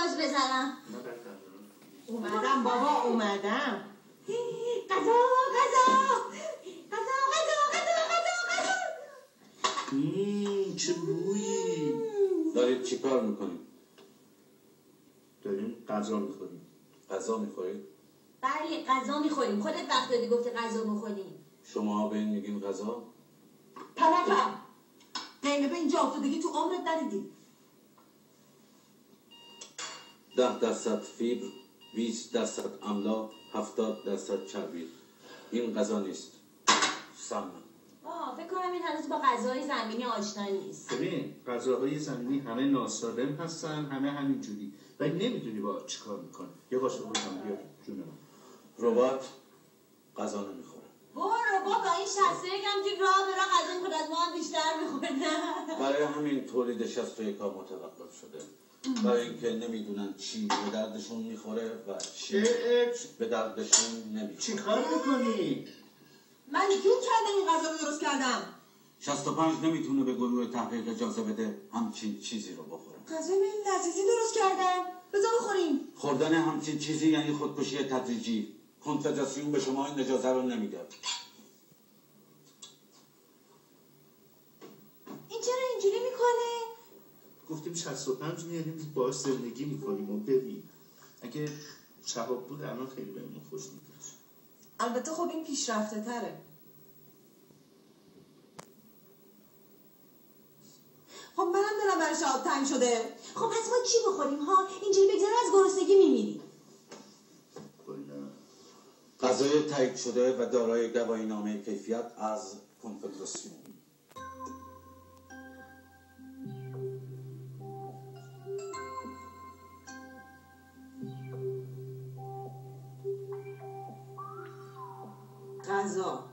گاز بزنم. اومدم بابا اومدم. غذا غذا غذا غذا غذا غذا. چه بویی. دارید چی کار میکنید؟ داریم غذا میخوریم. غذا میخورید؟ بله غذا میخوریم. خودت وقت دادی گفتی غذا میخوریم. شما به این میگین غذا؟ پلپم قیمه به اینجا افتادگی تو عمرت ندیدی. 10% فیبر، 20% املاح، 70% چربی. این غذا نیست. سمن. فکر کنم این هنوز با غذای زمینی آشنا نیست. ببین غذاهای زمینی همه ناسالم هستن، همه همینجوری. ولی نمیدونی با چی کار میکنه. یه قاشق بزن بیا جونم. ربات غذا نمیخوره. برو بابا این 61 هم که راه به راه غذا میخورد از ما هم بیشتر میخورد. برای همین تولید 61 ها متوقف شده. برای اینکه نمیدونن چی به دردشون میخوره و چی به دردشون نمیخوره. چی کار میکنی؟ من جون کردم این غذا رو درست کردم. 65 نمیتونه به گروه تحقیق اجازه بده همچین چیزی رو بخوره. غذای من لذیذی درست کردم. بذار بخوریم. خوردن همچین چیزی یعنی خودکشی تدریجی. کنفدراسیون به شما این اجازه رو نمیده. این چرا اینجوری میکنه؟ گفتیم 65 میاریم باهاش زندگی میکنیم و ببین اگه شهاب بود الان خیلی بهمون خوش میگذشت. البته خب این پیشرفته تره. خب منم دلم برای شهاب تنگ شده. خب پس ما چی بخوریم ها؟ اینجوری بگذره از گرسنگی میمیریم. غذای تایید شده و دارای گواهینامه کیفیت از کنفدراسیون. غذا